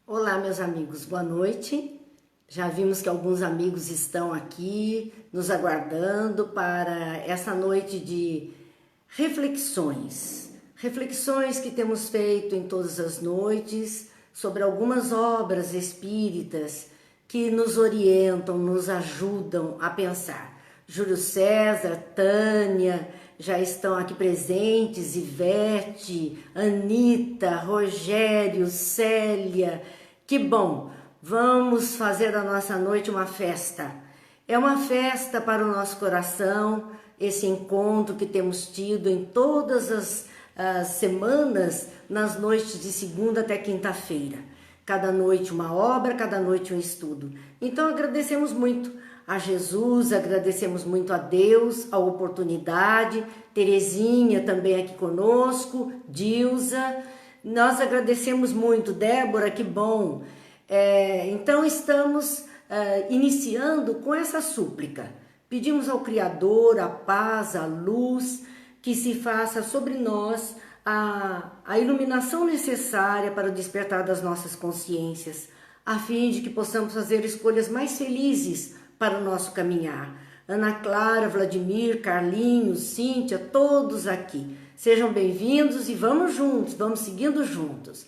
Olá, meus amigos, boa noite. Já vimos que alguns amigos estão aqui nos aguardando para essa noite de reflexões. Reflexões que temos feito em todas as noites sobre algumas obras espíritas que nos orientam, nos ajudam a pensar. Júlio César, Tânia, já estão aqui presentes, Ivete, Anita, Rogério, Célia. Que bom! Vamos fazer da nossa noite uma festa. É uma festa para o nosso coração, esse encontro que temos tido em todas as semanas, nas noites de segunda até quinta-feira. Cada noite uma obra, cada noite um estudo. Então agradecemos muito a Jesus, agradecemos muito a Deus, a oportunidade, Terezinha também aqui conosco, Dilza, nós agradecemos muito, Débora, que bom. Então estamos iniciando com essa súplica, pedimos ao Criador a paz, a luz, que se faça sobre nós a iluminação necessária para o despertar das nossas consciências, a fim de que possamos fazer escolhas mais felizes para o nosso caminhar. Ana Clara, Vladimir, Carlinhos, Cíntia, todos aqui. Sejam bem-vindos e vamos juntos, vamos seguindo juntos.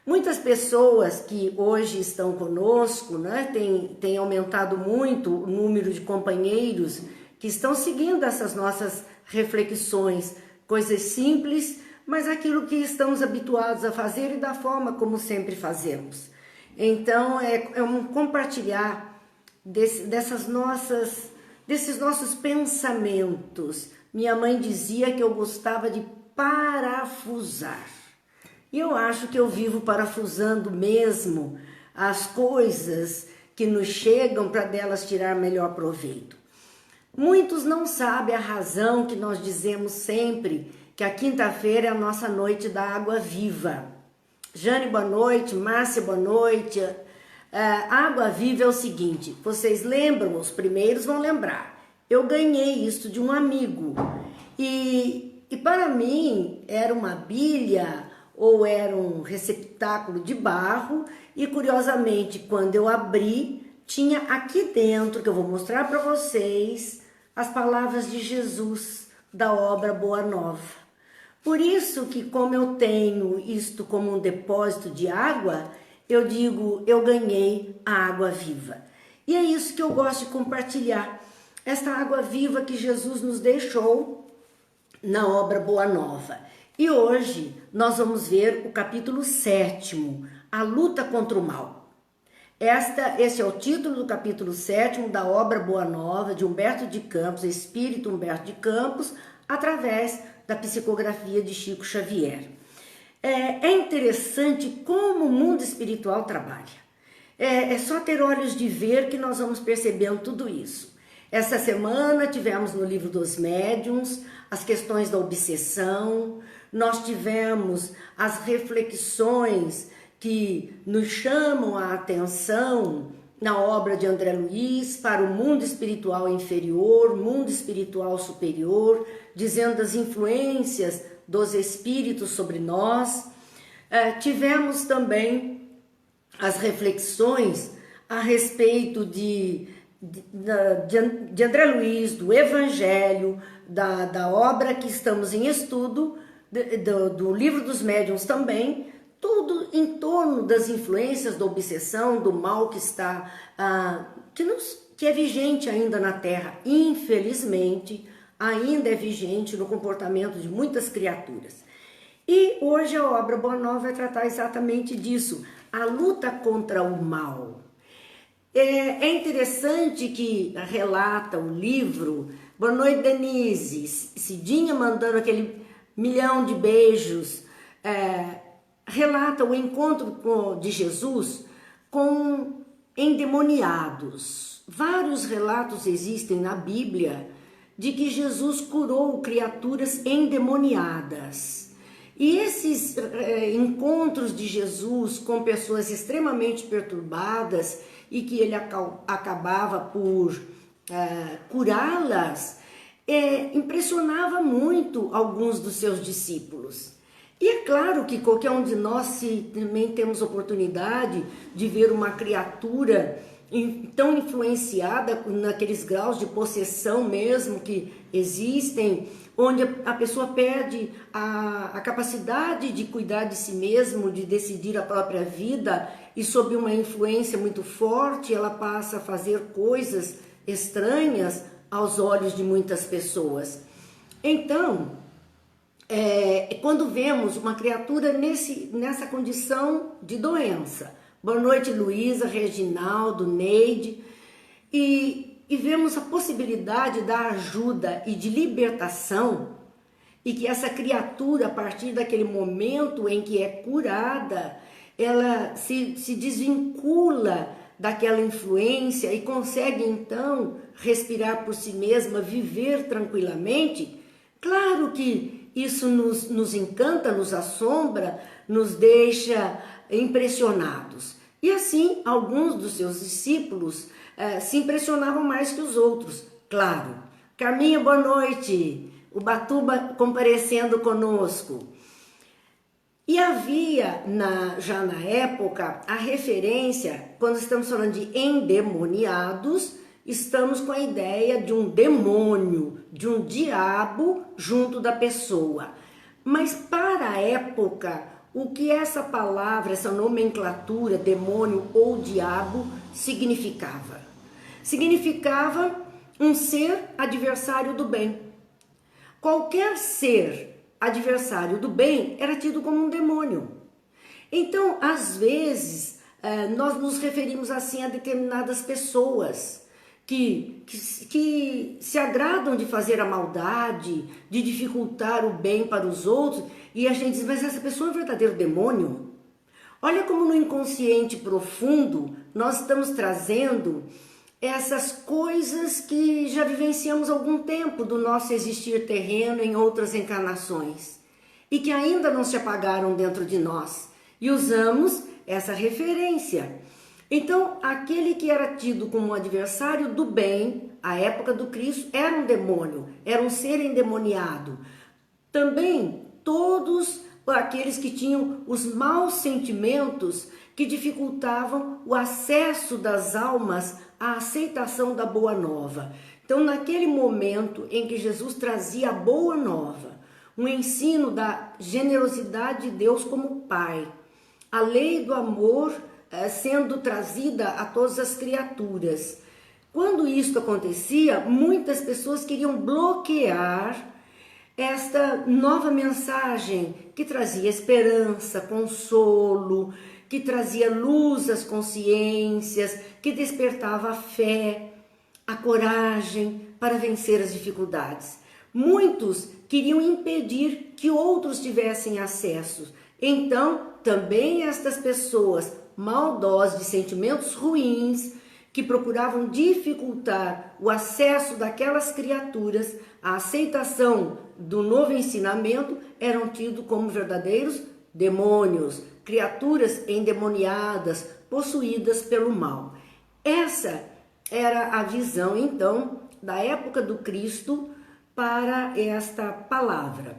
Muitas pessoas que hoje estão conosco, né, tem aumentado muito o número de companheiros que estão seguindo essas nossas reflexões, coisas simples, mas aquilo que estamos habituados a fazer e da forma como sempre fazemos. Então, é um compartilhar desses nossos pensamentos. Minha mãe dizia que eu gostava de parafusar. E eu acho que eu vivo parafusando mesmo as coisas que nos chegam para delas tirar melhor proveito. Muitos não sabem a razão que nós dizemos sempre que a quinta-feira é a nossa noite da água viva. Jane, boa noite. Márcia, boa noite. Água viva é o seguinte, vocês lembram? Os primeiros vão lembrar. Eu ganhei isso de um amigo e para mim era uma bilha ou era um receptáculo de barro e curiosamente quando eu abri tinha aqui dentro, que eu vou mostrar para vocês, as palavras de Jesus da obra Boa Nova. Por isso que como eu tenho isto como um depósito de água, eu digo, eu ganhei a água viva. E é isso que eu gosto de compartilhar, esta água viva que Jesus nos deixou na obra Boa Nova. E hoje nós vamos ver o capítulo 7º, a luta contra o mal. Esse é o título do capítulo 7º da obra Boa Nova, de Humberto de Campos, Espírito Humberto de Campos, através da psicografia de Chico Xavier. É interessante como o mundo espiritual trabalha. É só ter olhos de ver que nós vamos percebendo tudo isso. Essa semana tivemos no livro dos médiuns as questões da obsessão, nós tivemos as reflexões que nos chamam a atenção na obra de André Luiz para o mundo espiritual inferior, mundo espiritual superior, dizendo das influências dos espíritos sobre nós. Tivemos também as reflexões a respeito de André Luiz, do Evangelho, da obra que estamos em estudo, do livro dos médiuns também, tudo em torno das influências da obsessão, do mal que está, que é vigente ainda na Terra, infelizmente, ainda é vigente no comportamento de muitas criaturas. E hoje a obra Boa Nova vai tratar exatamente disso, a luta contra o mal. É interessante que relata o livro, boa noite Denise, Cidinha mandando aquele milhão de beijos, relata o encontro de Jesus com endemoniados. Vários relatos existem na Bíblia de que Jesus curou criaturas endemoniadas. E esses encontros de Jesus com pessoas extremamente perturbadas e que ele acabava por curá-las, impressionava muito alguns dos seus discípulos. E é claro que qualquer um de nós, se também temos oportunidade de ver uma criatura tão influenciada naqueles graus de possessão mesmo que existem, onde a pessoa perde a capacidade de cuidar de si mesmo, de decidir a própria vida, e sob uma influência muito forte ela passa a fazer coisas estranhas aos olhos de muitas pessoas. Então, quando vemos uma criatura nessa condição de doença, boa noite Luísa, Reginaldo, Neide, e vemos a possibilidade da ajuda e de libertação, e que essa criatura, a partir daquele momento em que é curada, ela se desvincula daquela influência e consegue então respirar por si mesma, viver tranquilamente. Claro que isso nos encanta, nos assombra, nos deixa impressionados. E assim, alguns dos seus discípulos se impressionavam mais que os outros, claro. Carminha, boa noite. O Batuba comparecendo conosco. E havia, já na época, a referência, quando estamos falando de endemoniados, estamos com a ideia de um demônio, de um diabo junto da pessoa. Mas para a época, o que essa palavra, essa nomenclatura, demônio ou diabo, significava? Significava um ser adversário do bem. Qualquer ser adversário do bem era tido como um demônio. Então, às vezes, nós nos referimos assim a determinadas pessoas que se agradam de fazer a maldade, de dificultar o bem para os outros, e a gente diz, mas essa pessoa é um verdadeiro demônio? Olha como no inconsciente profundo nós estamos trazendo essas coisas que já vivenciamos há algum tempo do nosso existir terreno em outras encarnações e que ainda não se apagaram dentro de nós, e usamos essa referência. Então, aquele que era tido como um adversário do bem, à época do Cristo, era um demônio, era um ser endemoniado. Também todos aqueles que tinham os maus sentimentos que dificultavam o acesso das almas à aceitação da boa nova. Então, naquele momento em que Jesus trazia a boa nova, um ensino da generosidade de Deus como Pai, a lei do amor sendo trazida a todas as criaturas. Quando isso acontecia, muitas pessoas queriam bloquear esta nova mensagem que trazia esperança, consolo, que trazia luz às consciências, que despertava a fé, a coragem para vencer as dificuldades. Muitos queriam impedir que outros tivessem acesso. Então, também estas pessoas maldosas, de sentimentos ruins, que procuravam dificultar o acesso daquelas criaturas à aceitação do novo ensinamento, eram tidos como verdadeiros demônios, criaturas endemoniadas, possuídas pelo mal. Essa era a visão, então, da época do Cristo para esta palavra.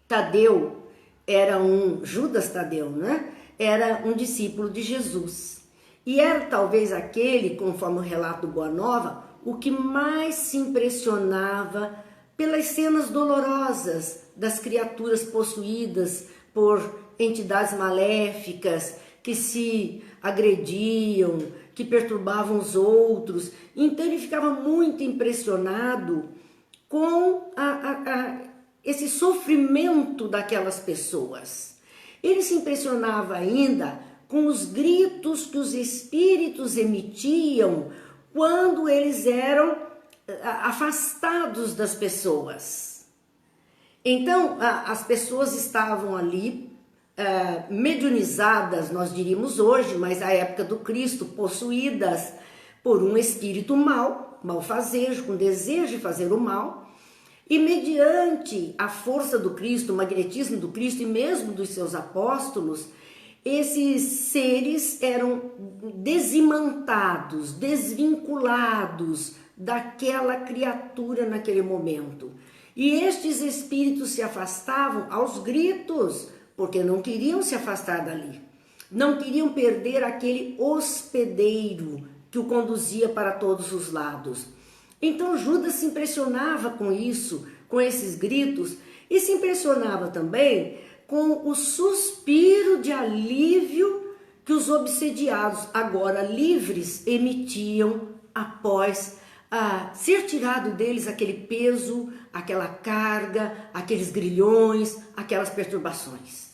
Tadeu era Judas Tadeu, né? Era um discípulo de Jesus. E era talvez aquele, conforme o relato do Boa Nova, o que mais se impressionava pelas cenas dolorosas das criaturas possuídas por entidades maléficas que se agrediam, que perturbavam os outros. Então ele ficava muito impressionado com esse sofrimento daquelas pessoas. Ele se impressionava ainda com os gritos que os espíritos emitiam quando eles eram afastados das pessoas. Então, as pessoas estavam ali mediunizadas, nós diríamos hoje, mas à época do Cristo, possuídas por um espírito mau, malfazejo, com desejo de fazer o mal, e mediante a força do Cristo, o magnetismo do Cristo e mesmo dos seus apóstolos, esses seres eram desimantados, desvinculados daquela criatura naquele momento. E estes espíritos se afastavam aos gritos, porque não queriam se afastar dali. Não queriam perder aquele hospedeiro que o conduzia para todos os lados. Então Judas se impressionava com isso, com esses gritos, e se impressionava também com o suspiro de alívio que os obsediados, agora livres, emitiam após ser tirado deles aquele peso, aquela carga, aqueles grilhões, aquelas perturbações.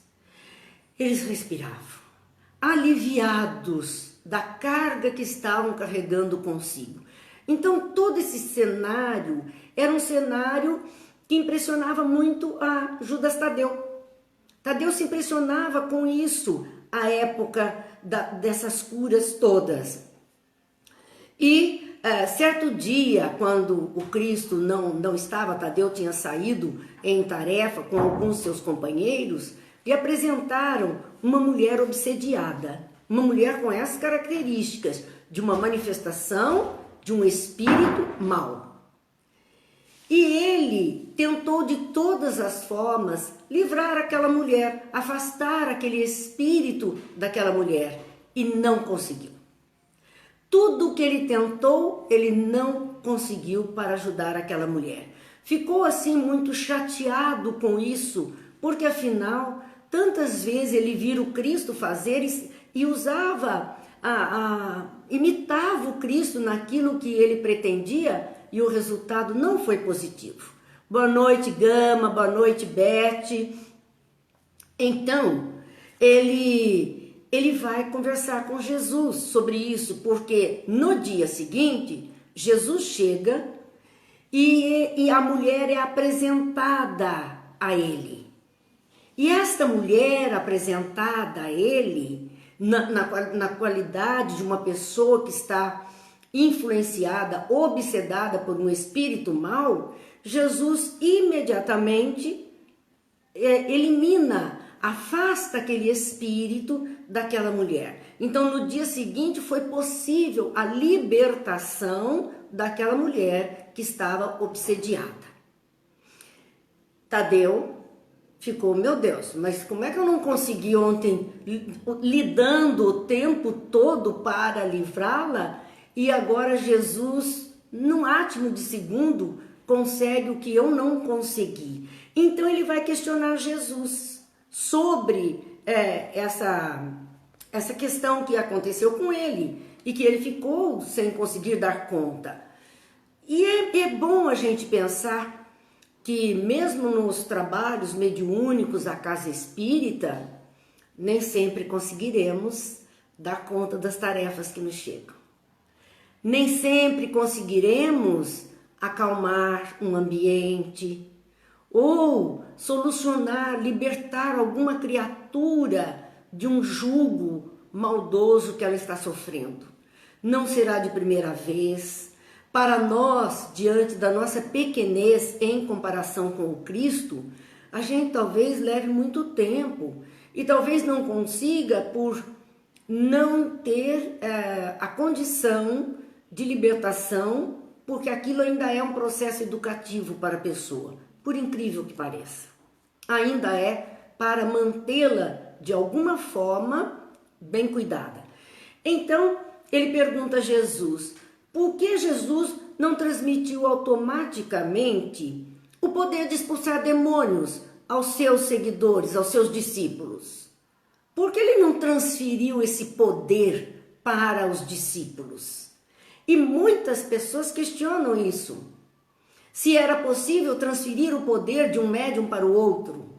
Eles respiravam, aliviados da carga que estavam carregando consigo. Então todo esse cenário era um cenário que impressionava muito a Judas Tadeu. Tadeu se impressionava com isso, a época dessas curas todas. E certo dia, quando o Cristo não estava, Tadeu tinha saído em tarefa com alguns seus companheiros, lhe apresentaram uma mulher obsediada, uma mulher com essas características, de uma manifestação de um espírito mau. E ele tentou de todas as formas livrar aquela mulher, afastar aquele espírito daquela mulher, e não conseguiu. Tudo que ele tentou, ele não conseguiu para ajudar aquela mulher. Ficou assim muito chateado com isso, porque afinal, tantas vezes ele vira o Cristo fazer e usava, imitava o Cristo naquilo que ele pretendia, e o resultado não foi positivo. Boa noite, Gama, boa noite, Beth. Então, ele vai conversar com Jesus sobre isso, porque no dia seguinte, Jesus chega e a mulher é apresentada a ele. E esta mulher apresentada a ele, na qualidade de uma pessoa que está influenciada, obsedada por um espírito mau, Jesus imediatamente elimina, afasta aquele espírito daquela mulher. Então no dia seguinte foi possível a libertação daquela mulher que estava obsediada. Tadeu ficou, meu Deus, mas como é que eu não consegui ontem, lidando o tempo todo para livrá-la, e agora Jesus, num átimo de segundo, consegue o que eu não consegui? Então ele vai questionar Jesus sobre essa questão que aconteceu com ele e que ele ficou sem conseguir dar conta. E é bom a gente pensar que mesmo nos trabalhos mediúnicos da casa espírita, nem sempre conseguiremos dar conta das tarefas que nos chegam. Nem sempre conseguiremos acalmar um ambiente ou solucionar, libertar alguma criatura de um jugo maldoso que ela está sofrendo. Não será de primeira vez. Para nós, diante da nossa pequenez em comparação com o Cristo, a gente talvez leve muito tempo e talvez não consiga por não ter a condição de libertação, porque aquilo ainda é um processo educativo para a pessoa, por incrível que pareça. Ainda é para mantê-la de alguma forma bem cuidada. Então, ele pergunta a Jesus, por que Jesus não transmitiu automaticamente o poder de expulsar demônios aos seus seguidores, aos seus discípulos? Por que ele não transferiu esse poder para os discípulos? E muitas pessoas questionam isso. Se era possível transferir o poder de um médium para o outro.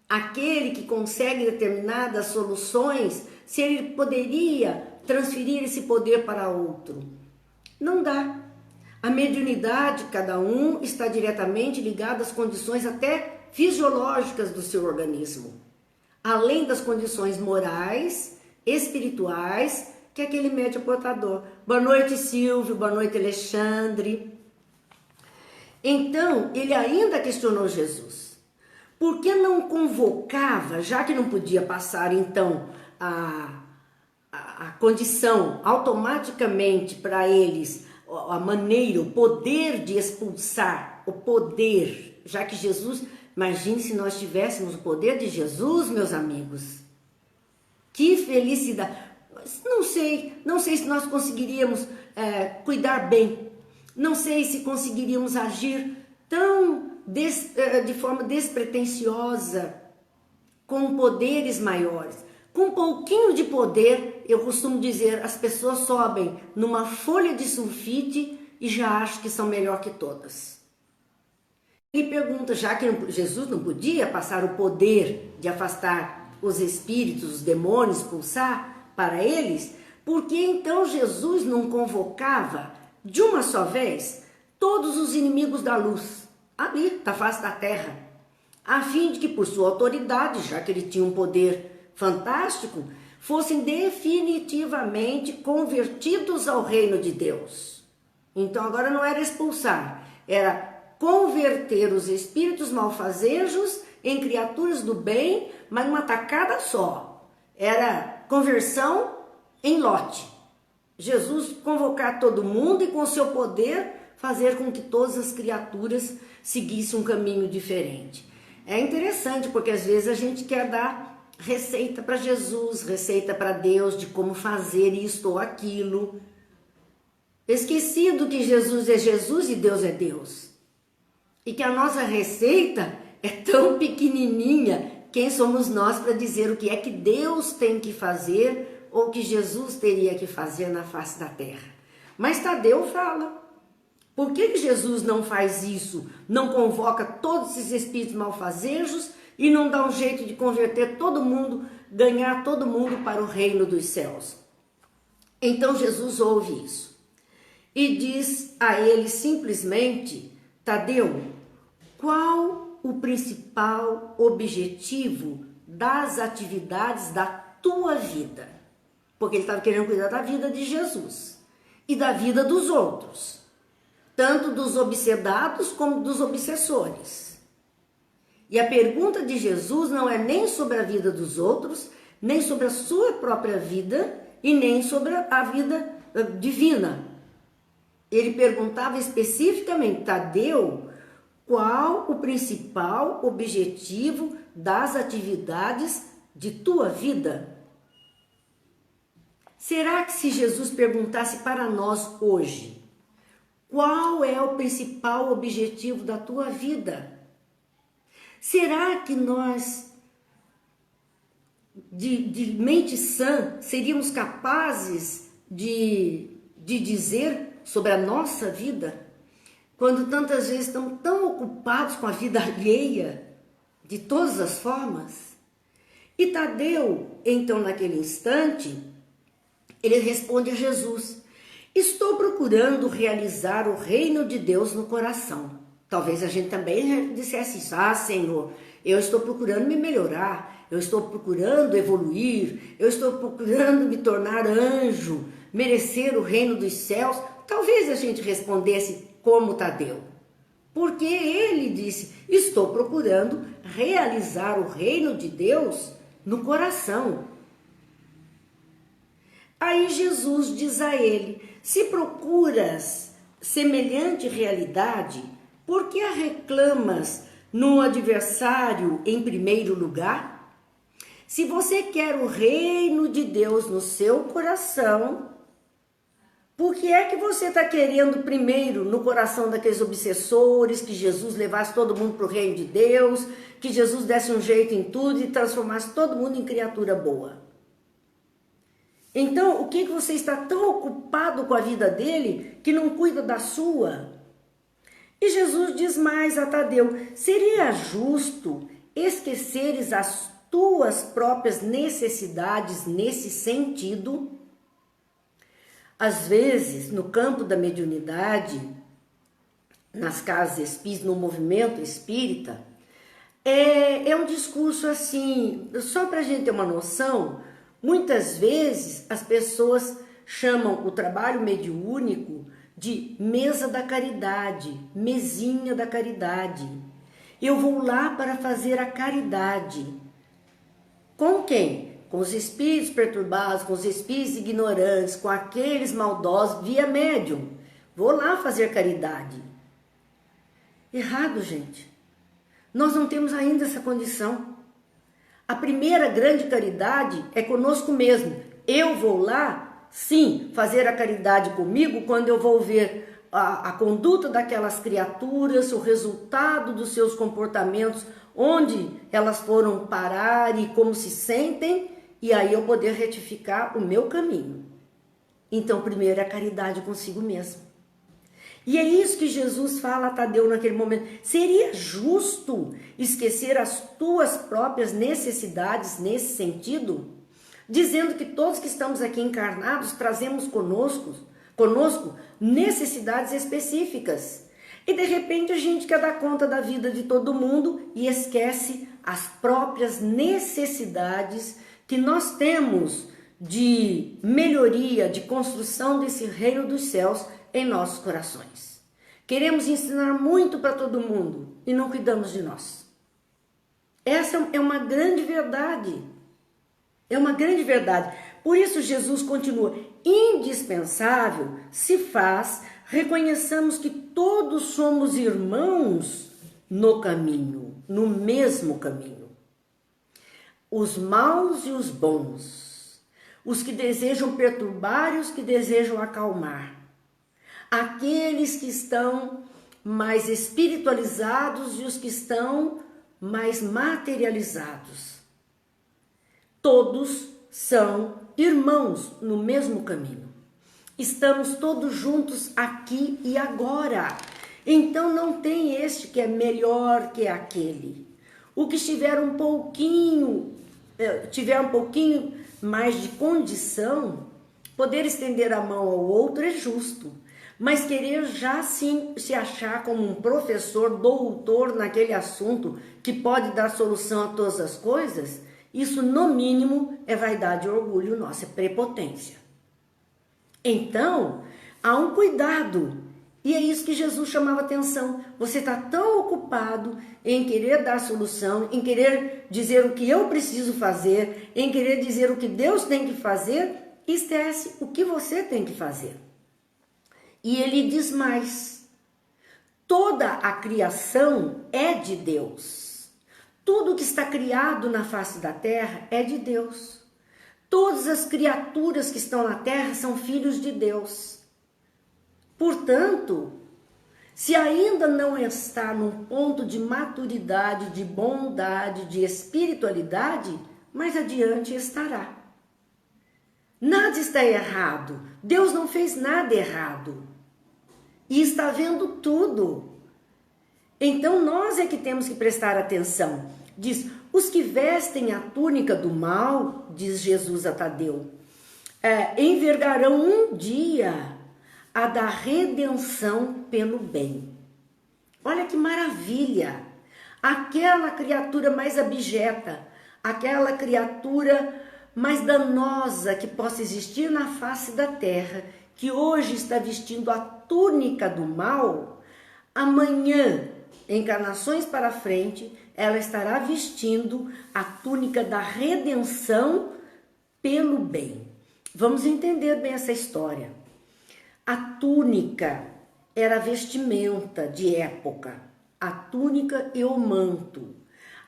Aquele que consegue determinadas soluções, se ele poderia transferir esse poder para outro. Não dá. A mediunidade, cada um, está diretamente ligada às condições até fisiológicas do seu organismo. Além das condições morais, espirituais, que é aquele médium portador. Boa noite, Silvio. Boa noite, Alexandre. Então, ele ainda questionou Jesus. Por que não convocava, já que não podia passar, então, a condição automaticamente para eles, a maneira, o poder de expulsar o poder, já que Jesus, imagine se nós tivéssemos o poder de Jesus, meus amigos. Que felicidade! Não sei se nós conseguiríamos cuidar bem, não sei se conseguiríamos agir de forma despretensiosa, com poderes maiores. Com um pouquinho de poder, eu costumo dizer, as pessoas sobem numa folha de sulfite e já acham que são melhor que todas. Ele pergunta, já que Jesus não podia passar o poder de afastar os espíritos, os demônios, expulsar para eles, por que então Jesus não convocava de uma só vez todos os inimigos da luz, ali, da face da terra, a fim de que por sua autoridade, já que ele tinha um poder fantástico, fossem definitivamente convertidos ao reino de Deus. Então agora não era expulsar, era converter os espíritos malfazejos em criaturas do bem, mas numa tacada só. Era conversão em lote. Jesus convocar todo mundo e com seu poder fazer com que todas as criaturas seguissem um caminho diferente. É interessante porque às vezes a gente quer dar receita para Jesus, receita para Deus de como fazer isto ou aquilo. Esquecido que Jesus é Jesus e Deus é Deus. E que a nossa receita é tão pequenininha, quem somos nós para dizer o que é que Deus tem que fazer ou que Jesus teria que fazer na face da terra. Mas Tadeu fala, por que Jesus não faz isso? Não convoca todos esses espíritos malfazejos e não dá um jeito de converter todo mundo, ganhar todo mundo para o reino dos céus? Então Jesus ouve isso e diz a ele simplesmente, Tadeu, qual o principal objetivo das atividades da tua vida? Porque ele estava querendo cuidar da vida de Jesus e da vida dos outros, tanto dos obsedados como dos obsessores. E a pergunta de Jesus não é nem sobre a vida dos outros, nem sobre a sua própria vida e nem sobre a vida divina. Ele perguntava especificamente, Tadeu, qual o principal objetivo das atividades de tua vida? Será que se Jesus perguntasse para nós hoje, qual é o principal objetivo da tua vida? Será que nós, de mente sã, seríamos capazes de dizer sobre a nossa vida, quando tantas vezes estamos tão ocupados com a vida alheia, de todas as formas? E Tadeu, então naquele instante, ele responde a Jesus, estou procurando realizar o reino de Deus no coração. Talvez a gente também dissesse isso, Senhor, eu estou procurando me melhorar, eu estou procurando evoluir, eu estou procurando me tornar anjo, merecer o reino dos céus. Talvez a gente respondesse como Tadeu, porque ele disse, estou procurando realizar o reino de Deus no coração. Aí Jesus diz a ele, se procuras semelhante realidade, por que a reclamas no adversário em primeiro lugar? Se você quer o reino de Deus no seu coração, por que é que você está querendo primeiro no coração daqueles obsessores, que Jesus levasse todo mundo para o reino de Deus, que Jesus desse um jeito em tudo e transformasse todo mundo em criatura boa? Então, o que você está tão ocupado com a vida dele que não cuida da sua? E Jesus diz mais a Tadeu, seria justo esqueceres as tuas próprias necessidades nesse sentido? Às vezes, no campo da mediunidade, nas casas espíritas, no movimento espírita, é um discurso assim, só para a gente ter uma noção, muitas vezes as pessoas chamam o trabalho mediúnico de mesa da caridade, mesinha da caridade. Eu vou lá para fazer a caridade. Com quem? Com os espíritos perturbados, com os espíritos ignorantes, com aqueles maldosos via médium. Vou lá fazer caridade. Errado, gente. Nós não temos ainda essa condição. A primeira grande caridade é conosco mesmo. Eu vou lá, sim, fazer a caridade comigo quando eu vou ver a conduta daquelas criaturas, o resultado dos seus comportamentos, onde elas foram parar e como se sentem, e aí eu poder retificar o meu caminho. Então, primeiro é a caridade consigo mesmo. E é isso que Jesus fala a Tadeu naquele momento. Seria justo esquecer as tuas próprias necessidades nesse sentido? Dizendo que todos que estamos aqui encarnados trazemos conosco necessidades específicas. E de repente a gente quer dar conta da vida de todo mundo e esquece as próprias necessidades que nós temos de melhoria, de construção desse reino dos céus em nossos corações. Queremos ensinar muito para todo mundo e não cuidamos de nós. Essa é uma grande verdade. É uma grande verdade. Por isso Jesus continua: indispensável se faz reconheçamos que todos somos irmãos no caminho, no mesmo caminho. Os maus e os bons, os que desejam perturbar e os que desejam acalmar, aqueles que estão mais espiritualizados e os que estão mais materializados. Todos são irmãos no mesmo caminho. Estamos todos juntos aqui e agora. Então não tem este que é melhor que aquele. O que tiver um pouquinho mais de condição, poder estender a mão ao outro é justo. Mas querer já sim se achar como um professor, doutor naquele assunto que pode dar solução a todas as coisas, isso no mínimo é vaidade e orgulho nosso, é prepotência. Então, há um cuidado. E é isso que Jesus chamava atenção. Você está tão ocupado em querer dar solução, em querer dizer o que eu preciso fazer, em querer dizer o que Deus tem que fazer, esquece o que você tem que fazer. E ele diz mais: toda a criação é de Deus. Tudo que está criado na face da terra é de Deus. Todas as criaturas que estão na terra são filhos de Deus. Portanto, se ainda não está num ponto de maturidade, de bondade, de espiritualidade, mais adiante estará. Nada está errado. Deus não fez nada errado. E está vendo tudo. Então nós é que temos que prestar atenção. Diz: os que vestem a túnica do mal, diz Jesus a Tadeu, envergarão um dia a da redenção pelo bem. Olha que maravilha! Aquela criatura mais abjeta, aquela criatura mais danosa que possa existir na face da terra, que hoje está vestindo a túnica do mal, amanhã, encarnações para frente, ela estará vestindo a túnica da redenção pelo bem. Vamos entender bem essa história. A túnica era a vestimenta de época, a túnica e o manto.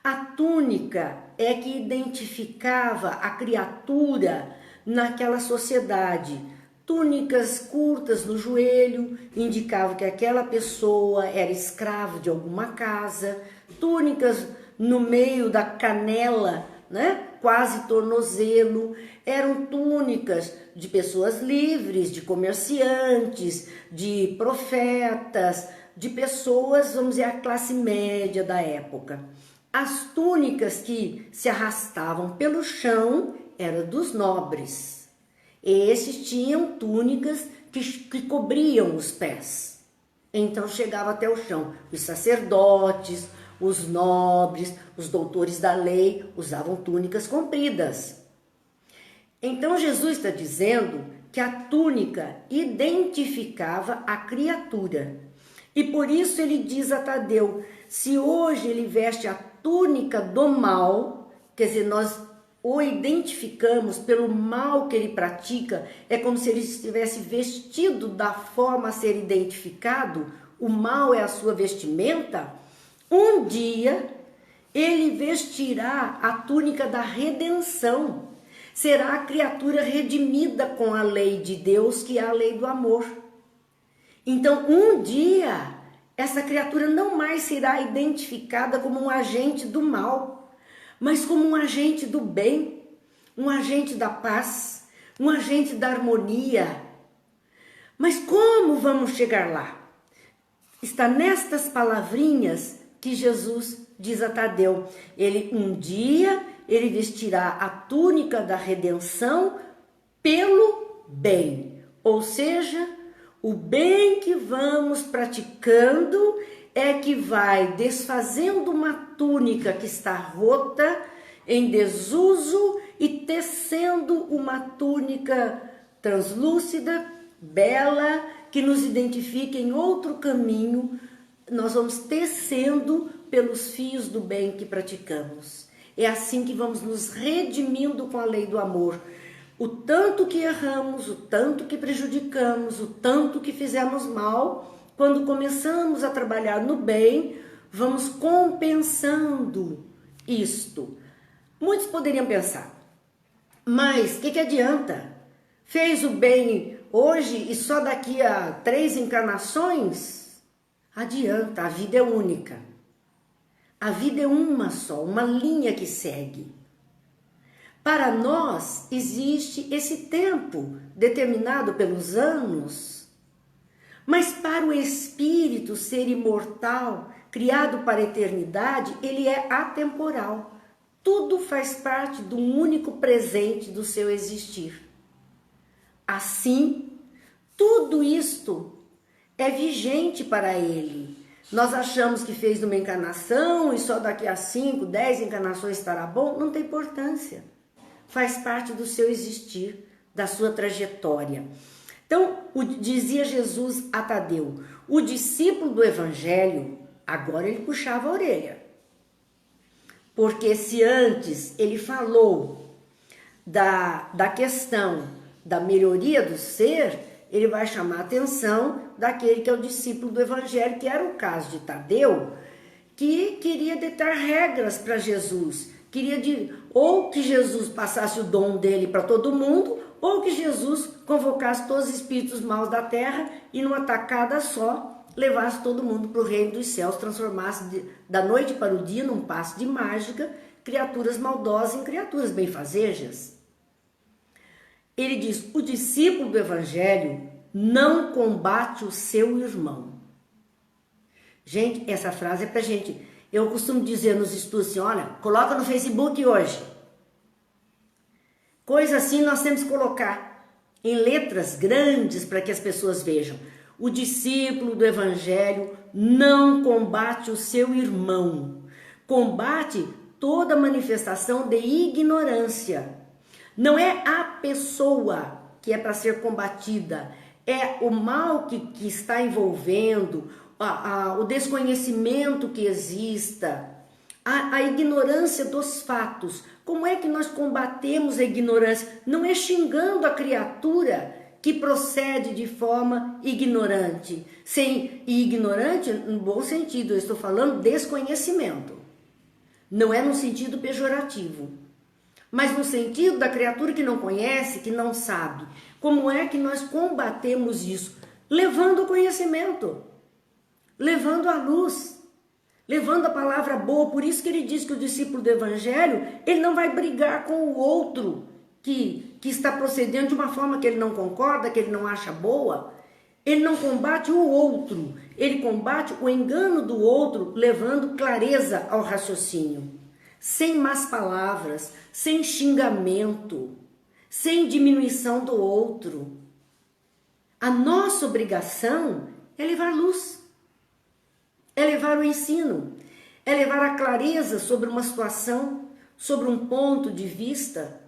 A túnica é que identificava a criatura naquela sociedade. Túnicas curtas no joelho indicavam que aquela pessoa era escravo de alguma casa. Túnicas no meio da canela, né? Quase tornozelo. Eram túnicas de pessoas livres, de comerciantes, de profetas, de pessoas, vamos dizer, a classe média da época. As túnicas que se arrastavam pelo chão eram dos nobres. Esses tinham túnicas que cobriam os pés. Então chegava até o chão. Os sacerdotes, os nobres, os doutores da lei usavam túnicas compridas. Então Jesus está dizendo que a túnica identificava a criatura. E por isso ele diz a Tadeu: se hoje ele veste a túnica do mal, quer dizer, nós o identificamos pelo mal que ele pratica, é como se ele estivesse vestido da forma a ser identificado, o mal é a sua vestimenta, um dia ele vestirá a túnica da redenção. Será a criatura redimida com a lei de Deus, que é a lei do amor. Então, um dia, essa criatura não mais será identificada como um agente do mal, mas como um agente do bem, um agente da paz, um agente da harmonia. Mas como vamos chegar lá? Está nestas palavrinhas que Jesus diz a Tadeu. Um dia ele vestirá a túnica da redenção pelo bem, ou seja, o bem que vamos praticando é que vai desfazendo uma túnica que está rota, em desuso, e tecendo uma túnica translúcida, bela, que nos identifique em outro caminho. Nós vamos tecendo pelos fios do bem que praticamos. É assim que vamos nos redimindo com a lei do amor. O tanto que erramos, o tanto que prejudicamos, o tanto que fizemos mal, quando começamos a trabalhar no bem, vamos compensando isto. Muitos poderiam pensar, mas o que adianta? Fez o bem hoje e só daqui a 3 encarnações? Adianta, a vida é única. A vida é uma só, uma linha que segue. Para nós existe esse tempo determinado pelos anos, mas para o espírito ser imortal, criado para a eternidade, ele é atemporal. Tudo faz parte do único presente do seu existir. Assim, tudo isto é vigente para ele. Nós achamos que fez uma encarnação e só daqui a 5, 10 encarnações estará bom. Não tem importância. Faz parte do seu existir, da sua trajetória. Então, dizia Jesus a Tadeu, o discípulo do Evangelho, agora ele puxava a orelha. Porque se antes ele falou da questão da melhoria do ser, ele vai chamar a atenção daquele que é o discípulo do Evangelho, que era o caso de Tadeu, que queria ditar regras para Jesus, ou que Jesus passasse o dom dele para todo mundo, ou que Jesus convocasse todos os espíritos maus da terra e numa tacada só levasse todo mundo para o reino dos céus, transformasse da noite para o dia, num passe de mágica, criaturas maldosas em criaturas benfazejas. Ele diz, o discípulo do Evangelho não combate o seu irmão. Gente, essa frase é pra gente. Eu costumo dizer nos estudos assim, olha, coloca no Facebook hoje. Coisa assim nós temos que colocar em letras grandes para que as pessoas vejam. O discípulo do Evangelho não combate o seu irmão. Combate toda manifestação de ignorância. Não é a pessoa que é para ser combatida, é o mal que está envolvendo, o desconhecimento que exista, a ignorância dos fatos. Como é que nós combatemos a ignorância? Não é xingando a criatura que procede de forma ignorante. E ignorante, no bom sentido, eu estou falando desconhecimento. Não é no sentido pejorativo, mas no sentido da criatura que não conhece, que não sabe. Como é que nós combatemos isso? Levando o conhecimento, levando a luz, levando a palavra boa. Por isso que ele diz que o discípulo do Evangelho, ele não vai brigar com o outro que está procedendo de uma forma que ele não concorda, que ele não acha boa. Ele não combate o outro, ele combate o engano do outro, levando clareza ao raciocínio. Sem más palavras, sem xingamento, sem diminuição do outro. A nossa obrigação é levar luz, é levar o ensino, é levar a clareza sobre uma situação, sobre um ponto de vista.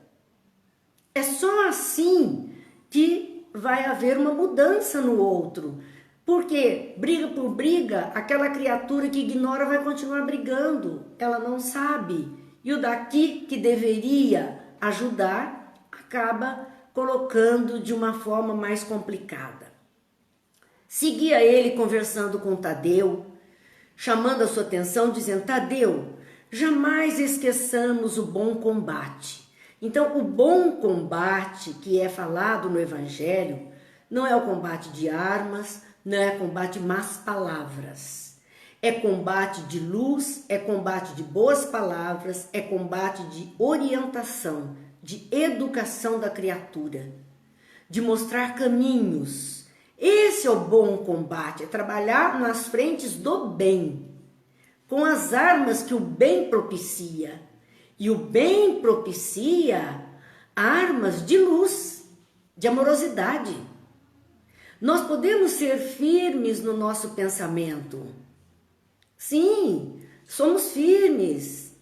É só assim que vai haver uma mudança no outro. Porque briga por briga, aquela criatura que ignora vai continuar brigando. Ela não sabe. E o daqui que deveria ajudar, acaba colocando de uma forma mais complicada. Seguia ele conversando com Tadeu, chamando a sua atenção, dizendo: Tadeu, jamais esqueçamos o bom combate. Então, o bom combate que é falado no Evangelho não é o combate de armas, não é combate de más palavras. É combate de luz, é combate de boas palavras, é combate de orientação, de educação da criatura, de mostrar caminhos. Esse é o bom combate, é trabalhar nas frentes do bem, com as armas que o bem propicia. E o bem propicia armas de luz, de amorosidade. Nós podemos ser firmes no nosso pensamento. Sim, somos firmes.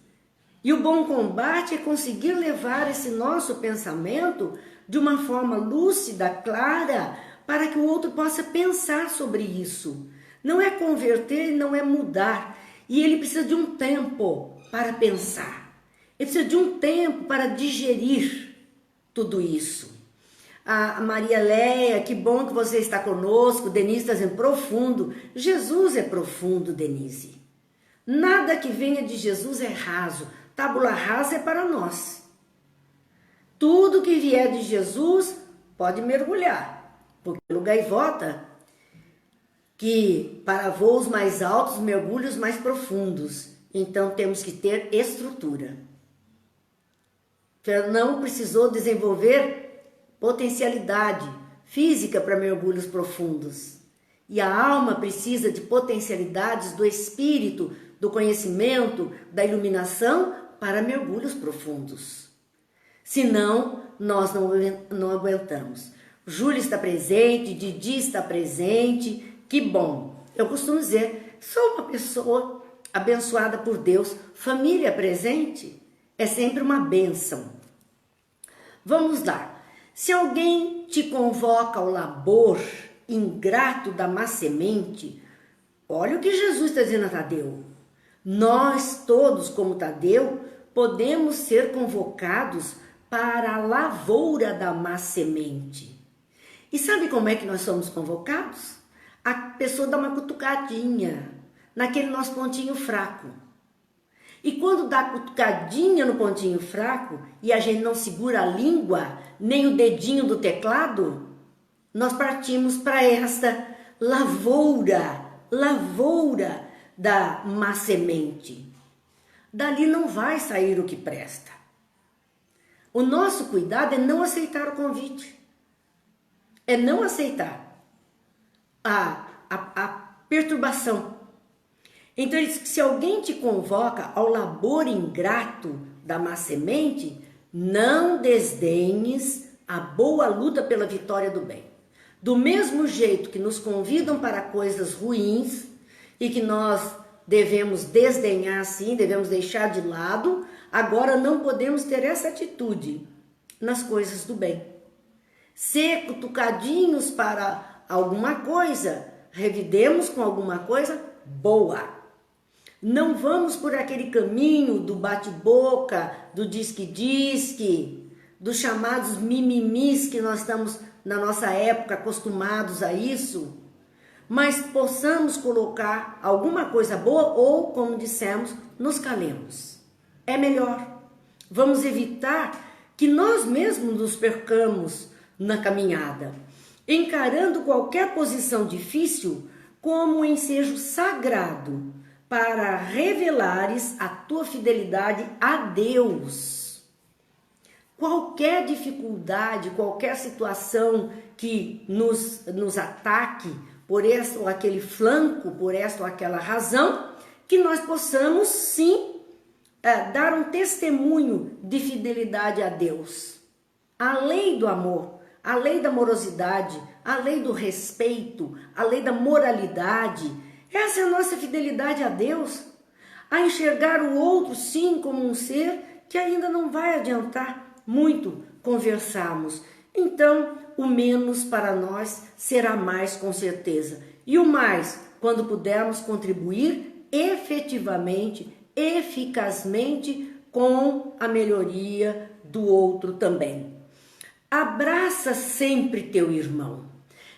E o bom combate é conseguir levar esse nosso pensamento de uma forma lúcida, clara, para que o outro possa pensar sobre isso. Não é converter, não é mudar. E ele precisa de um tempo para pensar. Ele precisa de um tempo para digerir tudo isso. A Maria Leia, que bom que você está conosco. Denise está dizendo profundo. Jesus é profundo, Denise. Nada que venha de Jesus é raso. Tábula rasa é para nós. Tudo que vier de Jesus pode mergulhar. Porque o gaivota, que para voos mais altos, mergulhos mais profundos. Então temos que ter estrutura. Fernão precisou desenvolver potencialidade física para mergulhos profundos. E a alma precisa de potencialidades do espírito, do conhecimento, da iluminação para mergulhos profundos. Senão, nós não aguentamos. Júlia está presente, Didi está presente, que bom. Eu costumo dizer, sou uma pessoa abençoada por Deus. Família presente é sempre uma bênção. Vamos lá. Se alguém te convoca ao labor ingrato da má semente, olha o que Jesus está dizendo a Tadeu. Nós todos, como Tadeu, podemos ser convocados para a lavoura da má semente. E sabe como é que nós somos convocados? A pessoa dá uma cutucadinha naquele nosso pontinho fraco. E quando dá cutucadinha no pontinho fraco e a gente não segura a língua, nem o dedinho do teclado, nós partimos para esta lavoura da má semente. Dali não vai sair o que presta. O nosso cuidado é não aceitar o convite. É não aceitar a perturbação. Então ele diz que se alguém te convoca ao labor ingrato da má semente, não desdenhes a boa luta pela vitória do bem. Do mesmo jeito que nos convidam para coisas ruins e que nós devemos desdenhar sim, devemos deixar de lado, agora não podemos ter essa atitude nas coisas do bem. Ser cutucadinhos para alguma coisa, revidemos com alguma coisa boa. Não vamos por aquele caminho do bate-boca, do disque-disque, dos chamados mimimis que nós estamos na nossa época acostumados a isso, mas possamos colocar alguma coisa boa ou, como dissemos, nos calemos. É melhor. Vamos evitar que nós mesmos nos percamos na caminhada, encarando qualquer posição difícil como um ensejo sagrado para revelares a tua fidelidade a Deus. Qualquer dificuldade, qualquer situação que nos ataque por esta ou aquele flanco, por esta ou aquela razão, que nós possamos sim dar um testemunho de fidelidade a Deus. A lei do amor, a lei da amorosidade, a lei do respeito, a lei da moralidade. Essa é a nossa fidelidade a Deus, a enxergar o outro sim como um ser que ainda não vai adiantar muito conversarmos. Então, o menos para nós será mais com certeza. E o mais, quando pudermos contribuir efetivamente, eficazmente com a melhoria do outro também. Abraça sempre teu irmão.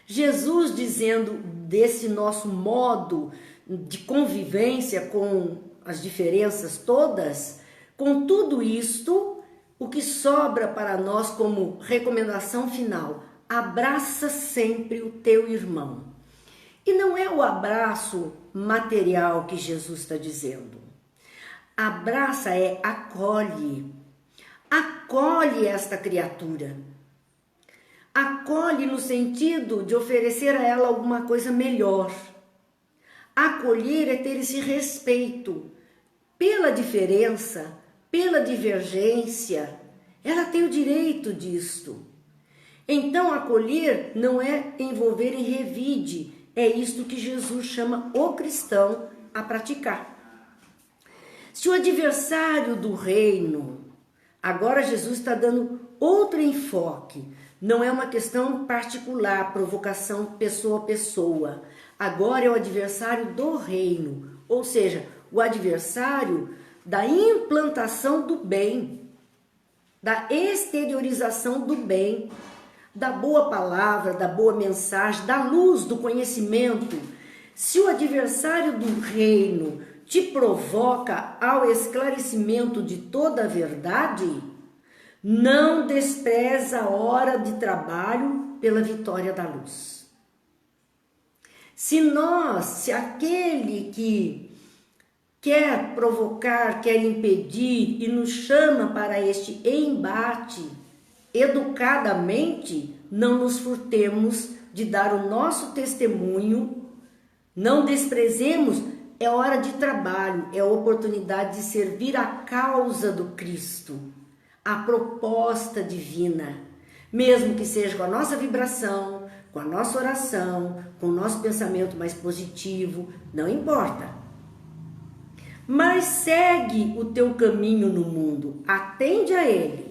Jesus dizendo desse nosso modo de convivência com as diferenças todas, com tudo isto, o que sobra para nós como recomendação final: abraça sempre o teu irmão. E não é o abraço material que Jesus está dizendo. Abraça é acolhe. Acolhe esta criatura. Acolhe no sentido de oferecer a ela alguma coisa melhor. Acolher é ter esse respeito pela diferença, pela divergência. Ela tem o direito disto. Então, acolher não é envolver em revide. É isto que Jesus chama o cristão a praticar. Se o adversário do reino, agora Jesus está dando outro enfoque, não é uma questão particular, provocação pessoa a pessoa. Agora é o adversário do reino, ou seja, o adversário da implantação do bem, da exteriorização do bem, da boa palavra, da boa mensagem, da luz, do conhecimento. Se o adversário do reino te provoca ao esclarecimento de toda a verdade, não despreza a hora de trabalho pela vitória da luz. Se aquele que quer provocar, quer impedir e nos chama para este embate, educadamente, não nos furtemos de dar o nosso testemunho, não desprezemos, é hora de trabalho, é oportunidade de servir a causa do Cristo, a proposta divina, mesmo que seja com a nossa vibração, com a nossa oração, com o nosso pensamento mais positivo, não importa. Mas segue o teu caminho no mundo, atende a ele.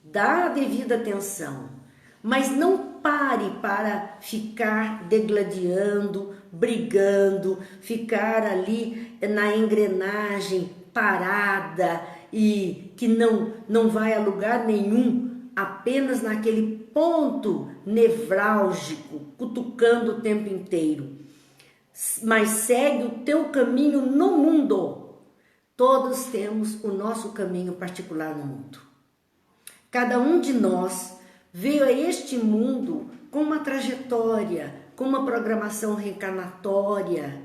Dá a devida atenção, mas não pare para ficar degladiando, brigando, ficar ali na engrenagem parada e que não vai a lugar nenhum, apenas naquele ponto nevrálgico, cutucando o tempo inteiro. Mas segue o teu caminho no mundo. Todos temos o nosso caminho particular no mundo. Cada um de nós veio a este mundo com uma trajetória, com uma programação reencarnatória,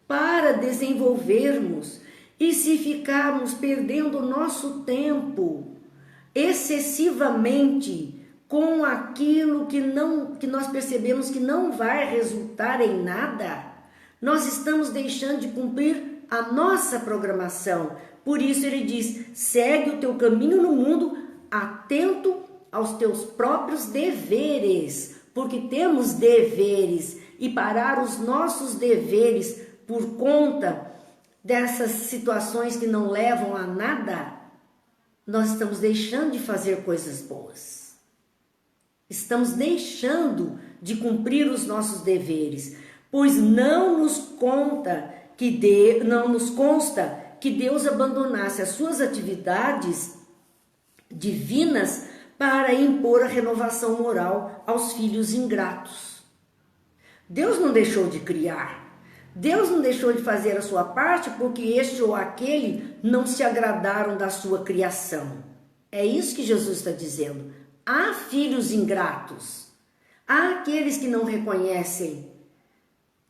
para desenvolvermos. E se ficarmos perdendo o nosso tempo excessivamente com aquilo que nós percebemos que não vai resultar em nada, nós estamos deixando de cumprir a nossa programação. Por isso ele diz: segue o teu caminho no mundo, atento aos teus próprios deveres, porque temos deveres, e parar os nossos deveres por conta dessas situações que não levam a nada, nós estamos deixando de fazer coisas boas. Estamos deixando de cumprir os nossos deveres, pois não nos consta que Deus abandonasse as suas atividades divinas para impor a renovação moral aos filhos ingratos. Deus não deixou de criar. Deus não deixou de fazer a sua parte porque este ou aquele não se agradaram da sua criação. É isso que Jesus está dizendo. Há filhos ingratos. Há aqueles que não reconhecem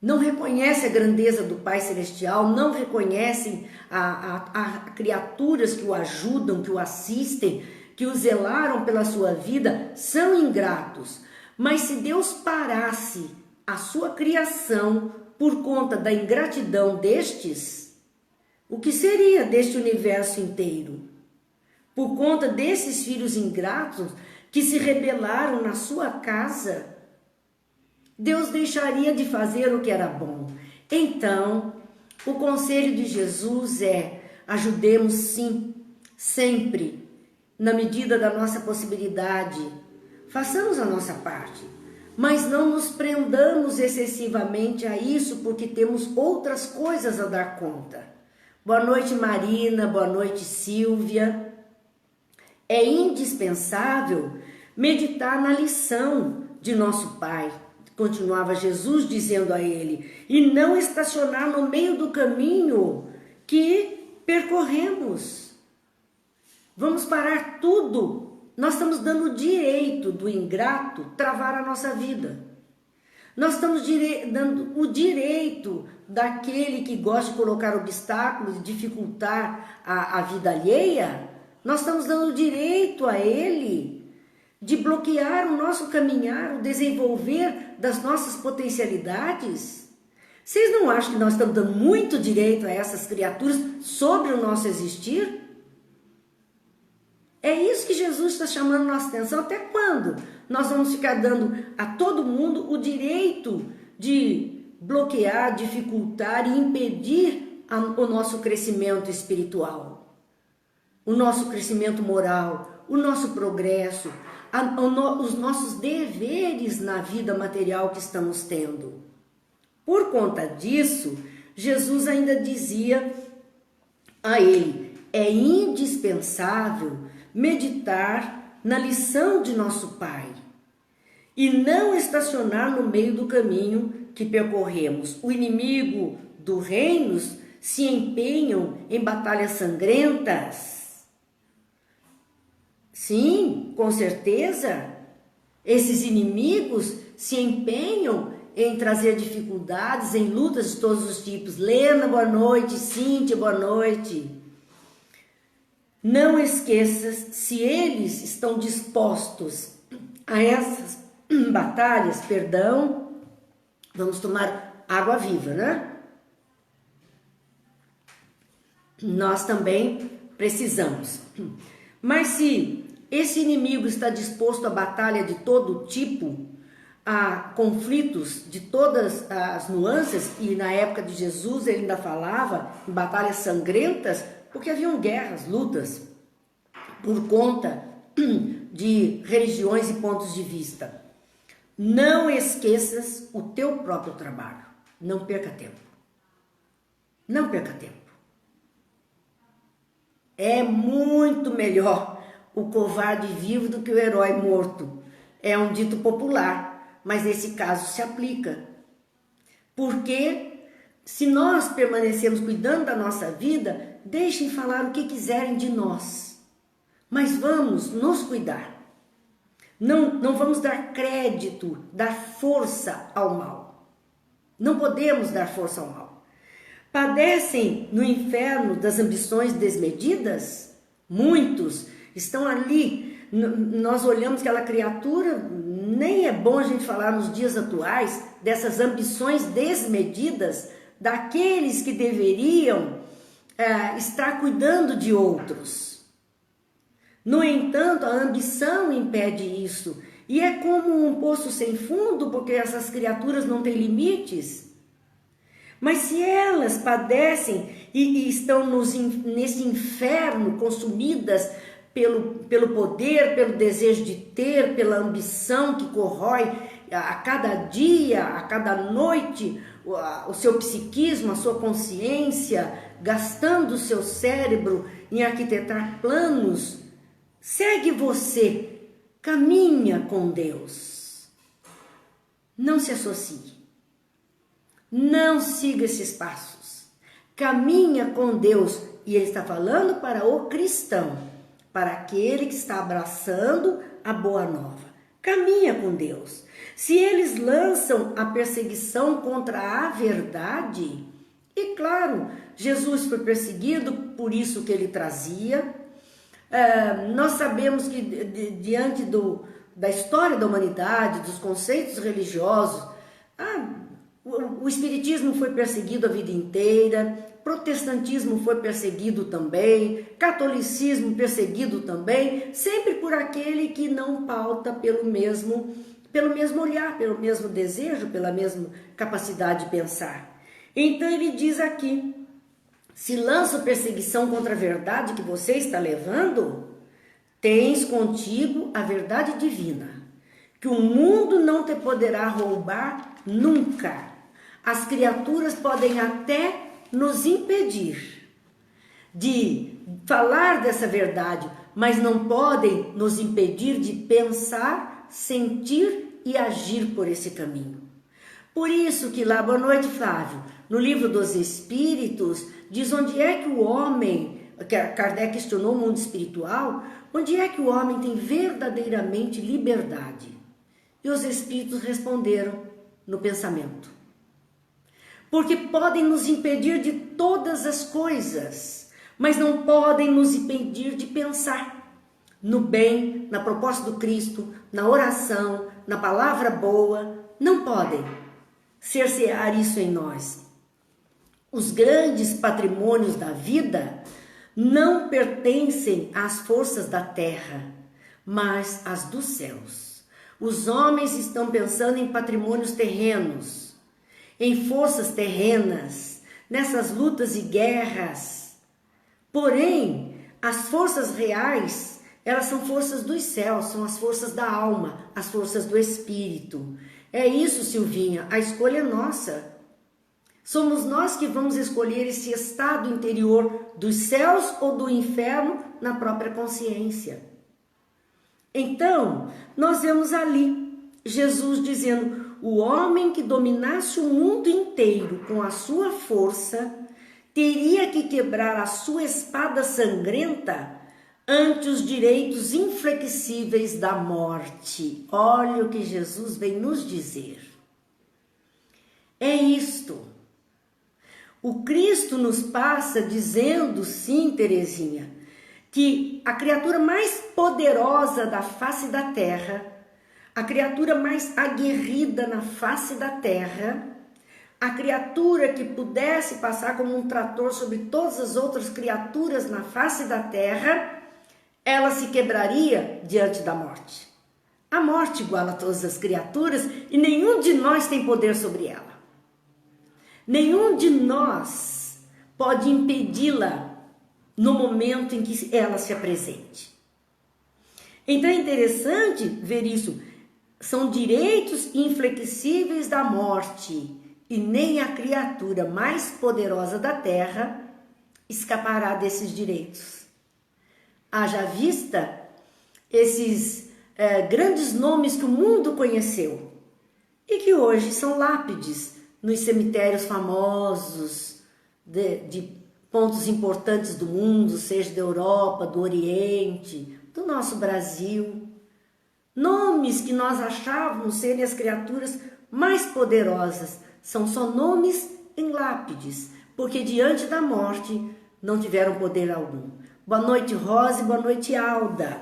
a grandeza do Pai Celestial, não reconhecem a criaturas que o ajudam, que o assistem, que o zelaram pela sua vida, são ingratos. Mas se Deus parasse a sua criação por conta da ingratidão destes, o que seria deste universo inteiro? Por conta desses filhos ingratos que se rebelaram na sua casa, Deus deixaria de fazer o que era bom. Então, o conselho de Jesus é: ajudemos sim, sempre, na medida da nossa possibilidade, façamos a nossa parte. Mas não nos prendamos excessivamente a isso, porque temos outras coisas a dar conta. Boa noite, Marina. Boa noite, Silvia. É indispensável meditar na lição de nosso Pai, continuava Jesus dizendo a ele, e não estacionar no meio do caminho que percorremos. Vamos parar tudo. Nós estamos dando o direito do ingrato travar a nossa vida. Nós estamos dando o direito daquele que gosta de colocar obstáculos e dificultar a vida alheia. Nós estamos dando o direito a ele de bloquear o nosso caminhar, o desenvolver das nossas potencialidades. Vocês não acham que nós estamos dando muito direito a essas criaturas sobre o nosso existir? É isso que Jesus está chamando nossa atenção. Até quando nós vamos ficar dando a todo mundo o direito de bloquear, dificultar e impedir o nosso crescimento espiritual, o nosso crescimento moral, o nosso progresso, os nossos deveres na vida material que estamos tendo? Por conta disso, Jesus ainda dizia a ele, é indispensável meditar na lição de nosso Pai e não estacionar no meio do caminho que percorremos. O inimigo do reino se empenham em batalhas sangrentas. Sim, com certeza, esses inimigos se empenham em trazer dificuldades, em lutas de todos os tipos. Lena, boa noite. Cíntia, boa noite. Não esqueças, se eles estão dispostos a essas batalhas, vamos tomar água viva, né? Nós também precisamos. Mas se esse inimigo está disposto a batalha de todo tipo, a conflitos de todas as nuances, e na época de Jesus ele ainda falava em batalhas sangrentas, porque haviam guerras, lutas, por conta de religiões e pontos de vista. Não esqueças o teu próprio trabalho. Não perca tempo. Não perca tempo. É muito melhor o covarde vivo do que o herói morto. É um dito popular, mas nesse caso se aplica. Porque se nós permanecemos cuidando da nossa vida, deixem falar o que quiserem de nós, mas vamos nos cuidar. Não vamos dar crédito, dar força ao mal. Não podemos dar força ao mal. Padecem no inferno das ambições desmedidas? Muitos estão ali. Nós olhamos aquela criatura, nem é bom a gente falar nos dias atuais dessas ambições desmedidas daqueles que deveriam estar cuidando de outros. No entanto, a ambição impede isso. E é como um poço sem fundo, porque essas criaturas não têm limites. Mas se elas padecem e estão nesse inferno, consumidas pelo poder, pelo desejo de ter, pela ambição que corrói a cada dia, a cada noite, o seu psiquismo, a sua consciência, gastando o seu cérebro em arquitetar planos, segue você, caminha com Deus. Não se associe. Não siga esses passos. Caminha com Deus. E ele está falando para o cristão, para aquele que está abraçando a boa nova. Caminha com Deus. Se eles lançam a perseguição contra a verdade, e claro, Jesus foi perseguido por isso que ele trazia. Nós sabemos que diante da história da humanidade, dos conceitos religiosos, o espiritismo foi perseguido a vida inteira, protestantismo foi perseguido também, catolicismo perseguido também, sempre por aquele que não pauta pelo mesmo olhar, pelo mesmo desejo, pela mesma capacidade de pensar. Então ele diz aqui, se lança perseguição contra a verdade que você está levando, tens contigo a verdade divina, que o mundo não te poderá roubar nunca. As criaturas podem até nos impedir de falar dessa verdade, mas não podem nos impedir de pensar, sentir e agir por esse caminho. Por isso que lá, boa noite, Flávio, no livro dos Espíritos, diz onde é que o homem, que Kardec questionou o mundo espiritual, onde é que o homem tem verdadeiramente liberdade? E os Espíritos responderam no pensamento. Porque podem nos impedir de todas as coisas, mas não podem nos impedir de pensar no bem, na proposta do Cristo, na oração, na palavra boa. Não podem cercear isso em nós. Os grandes patrimônios da vida não pertencem às forças da terra, mas às dos céus. Os homens estão pensando em patrimônios terrenos, em forças terrenas, nessas lutas e guerras. Porém, as forças reais, elas são forças dos céus, são as forças da alma, as forças do espírito. É isso, Silvinha, a escolha é nossa. Somos nós que vamos escolher esse estado interior dos céus ou do inferno na própria consciência. Então, nós vemos ali Jesus dizendo: o homem que dominasse o mundo inteiro com a sua força teria que quebrar a sua espada sangrenta ante os direitos inflexíveis da morte. Olha o que Jesus vem nos dizer. É isto. O Cristo nos passa dizendo, sim, Terezinha, que a criatura mais poderosa da face da terra, a criatura mais aguerrida na face da terra, a criatura que pudesse passar como um trator sobre todas as outras criaturas na face da terra, ela se quebraria diante da morte. A morte iguala a todas as criaturas e nenhum de nós tem poder sobre ela. Nenhum de nós pode impedi-la no momento em que ela se apresente. Então é interessante ver isso. São direitos inflexíveis da morte e nem a criatura mais poderosa da terra escapará desses direitos. Haja vista esses grandes nomes que o mundo conheceu e que hoje são lápides nos cemitérios famosos de pontos importantes do mundo, seja da Europa, do Oriente, do nosso Brasil. Nomes que nós achávamos serem as criaturas mais poderosas são só nomes em lápides, porque diante da morte não tiveram poder algum. Boa noite, Rosa, e boa noite, Alda.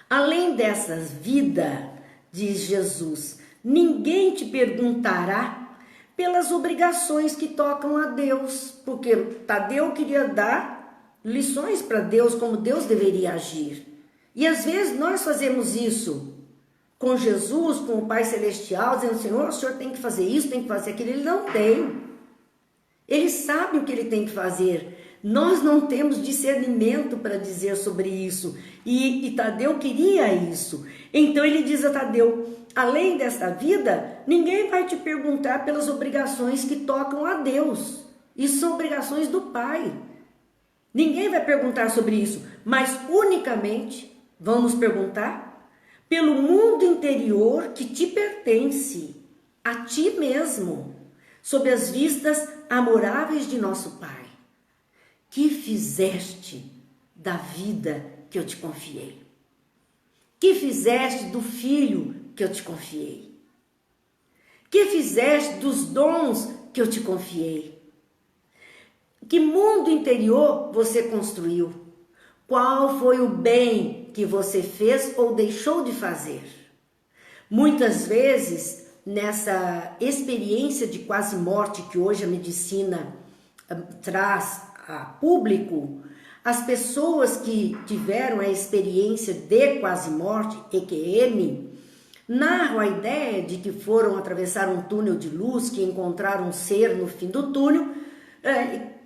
Além dessa vida, diz Jesus, ninguém te perguntará pelas obrigações que tocam a Deus, porque Tadeu queria dar lições para Deus, como Deus deveria agir. E às vezes nós fazemos isso com Jesus, com o Pai Celestial, dizendo: Senhor, o Senhor tem que fazer isso, tem que fazer aquilo. Ele não tem. Ele sabe o que ele tem que fazer. Nós não temos discernimento para dizer sobre isso. E Tadeu queria isso. Então ele diz a Tadeu: além desta vida, ninguém vai te perguntar pelas obrigações que tocam a Deus. Isso são obrigações do Pai. Ninguém vai perguntar sobre isso, mas unicamente vamos perguntar pelo mundo interior que te pertence, a ti mesmo, sob as vistas amoráveis de nosso Pai. Que fizeste da vida que eu te confiei? Que fizeste do filho que eu te confiei? Que fizeste dos dons que eu te confiei? Que mundo interior você construiu? Qual foi o bem que você fez ou deixou de fazer? Muitas vezes, nessa experiência de quase morte que hoje a medicina traz a público, as pessoas que tiveram a experiência de quase morte, EQM, narram a ideia de que foram atravessar um túnel de luz, que encontraram um ser no fim do túnel,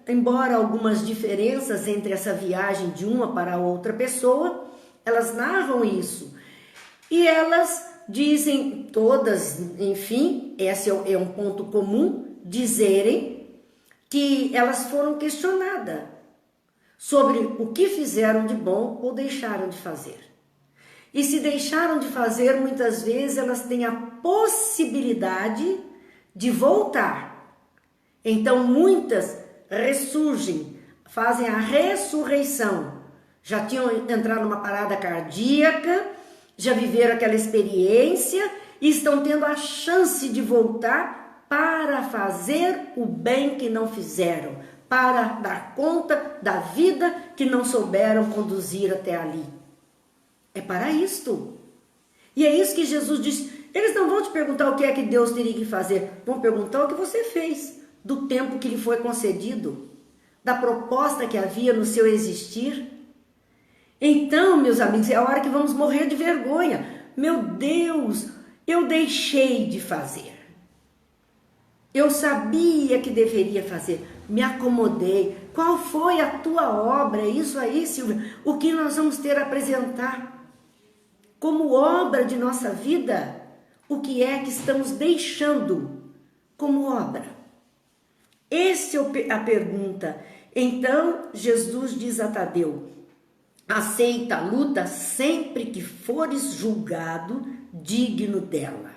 embora algumas diferenças entre essa viagem de uma para a outra pessoa, elas narram isso. E elas dizem, todas, enfim, esse é um ponto comum, dizerem que elas foram questionadas sobre o que fizeram de bom ou deixaram de fazer. E se deixaram de fazer, muitas vezes elas têm a possibilidade de voltar. Então muitas ressurgem, fazem a ressurreição. Já tinham entrado numa parada cardíaca, já viveram aquela experiência e estão tendo a chance de voltar para fazer o bem que não fizeram, para dar conta da vida que não souberam conduzir até ali. É para isto. E é isso que Jesus diz. Eles não vão te perguntar o que é que Deus teria que fazer, vão perguntar o que você fez, do tempo que lhe foi concedido, da proposta que havia no seu existir. Então, meus amigos, é a hora que vamos morrer de vergonha. Meu Deus, eu deixei de fazer. Eu sabia que deveria fazer, me acomodei. Qual foi a tua obra? É isso aí, Silvia. O que nós vamos ter a apresentar como obra de nossa vida? O que é que estamos deixando como obra? Essa é a pergunta. Então, Jesus diz a Tadeu: aceita a luta sempre que fores julgado digno dela.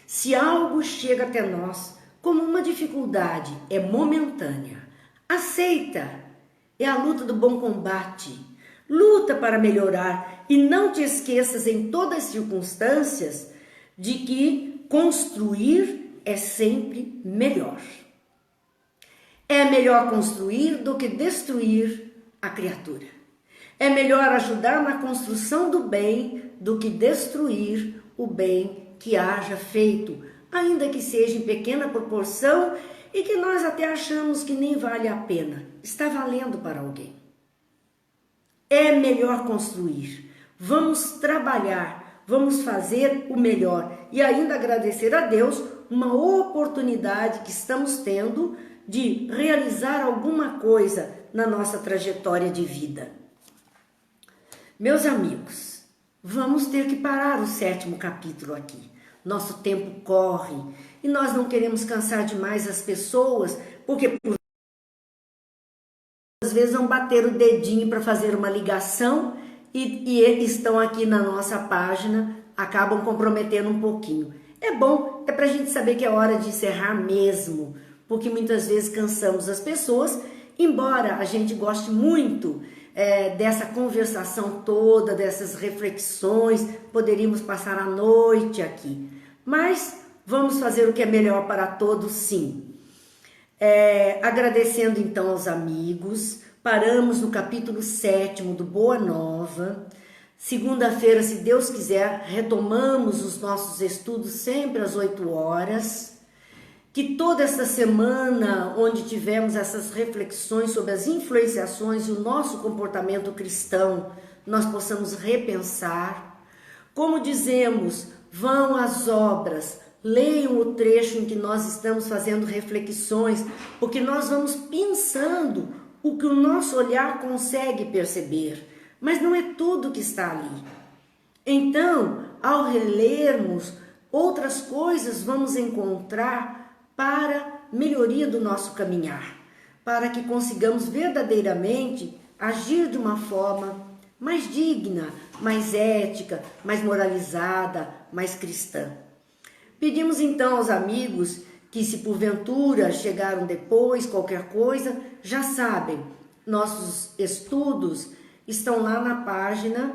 Se algo chega até nós como uma dificuldade, é momentânea, aceita, é a luta do bom combate, luta para melhorar e não te esqueças em todas as circunstâncias de que construir é sempre melhor. É melhor construir do que destruir a criatura. É melhor ajudar na construção do bem do que destruir o bem que haja feito, ainda que seja em pequena proporção e que nós até achamos que nem vale a pena. Está valendo para alguém. É melhor construir. Vamos trabalhar, vamos fazer o melhor e ainda agradecer a Deus uma oportunidade que estamos tendo de realizar alguma coisa na nossa trajetória de vida. Meus amigos, vamos ter que parar o 7º capítulo aqui. Nosso tempo corre e nós não queremos cansar demais as pessoas, porque às vezes vão bater o dedinho para fazer uma ligação e estão aqui na nossa página, acabam comprometendo um pouquinho. É bom, é para a gente saber que é hora de encerrar mesmo, porque muitas vezes cansamos as pessoas, embora a gente goste muito dessa conversação toda, dessas reflexões, poderíamos passar a noite aqui, mas vamos fazer o que é melhor para todos, sim. Agradecendo então aos amigos, paramos no capítulo 7º do Boa Nova. Segunda-feira, se Deus quiser, retomamos os nossos estudos sempre às 8 horas. Que toda esta semana, onde tivemos essas reflexões sobre as influenciações e o nosso comportamento cristão, nós possamos repensar. Como dizemos, vão às obras, leiam o trecho em que nós estamos fazendo reflexões, porque nós vamos pensando o que o nosso olhar consegue perceber, mas não é tudo que está ali. Então, ao relermos, outras coisas vamos encontrar para melhoria do nosso caminhar, para que consigamos verdadeiramente agir de uma forma mais digna, mais ética, mais moralizada, mais cristã. Pedimos então aos amigos que, se porventura chegaram depois, qualquer coisa, já sabem, nossos estudos estão lá na página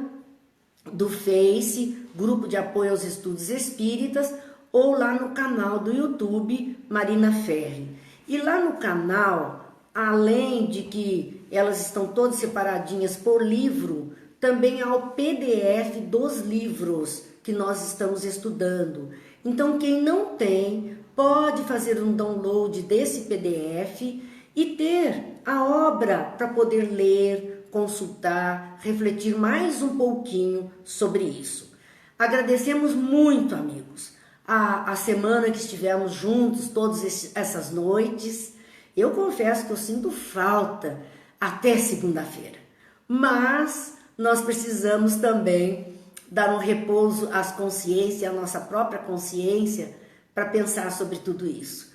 do Face, Grupo de Apoio aos Estudos Espíritas, ou lá no canal do YouTube Marina Ferri. E lá no canal, além de que elas estão todas separadinhas por livro, também há o PDF dos livros que nós estamos estudando. Então, quem não tem, pode fazer um download desse PDF e ter a obra para poder ler, consultar, refletir mais um pouquinho sobre isso. Agradecemos muito, amigos, a semana que estivemos juntos, todas essas noites. Eu confesso que eu sinto falta até segunda-feira, mas nós precisamos também dar um repouso às consciências, à nossa própria consciência, para pensar sobre tudo isso.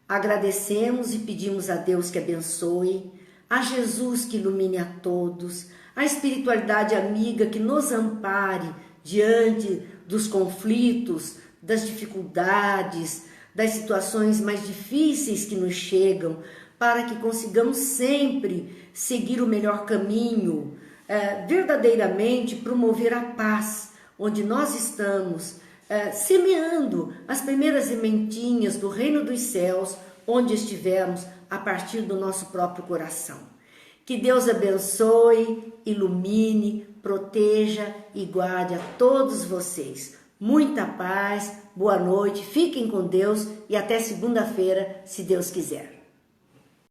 Agradecemos e pedimos a Deus que abençoe a Jesus que ilumine a todos, a espiritualidade amiga que nos ampare diante dos conflitos, das dificuldades, das situações mais difíceis que nos chegam, para que consigamos sempre seguir o melhor caminho, verdadeiramente promover a paz, onde nós estamos semeando as primeiras sementinhas do reino dos céus, onde estivermos, a partir do nosso próprio coração. Que Deus abençoe, ilumine, proteja e guarde a todos vocês. Muita paz, boa noite, fiquem com Deus e até segunda-feira, se Deus quiser.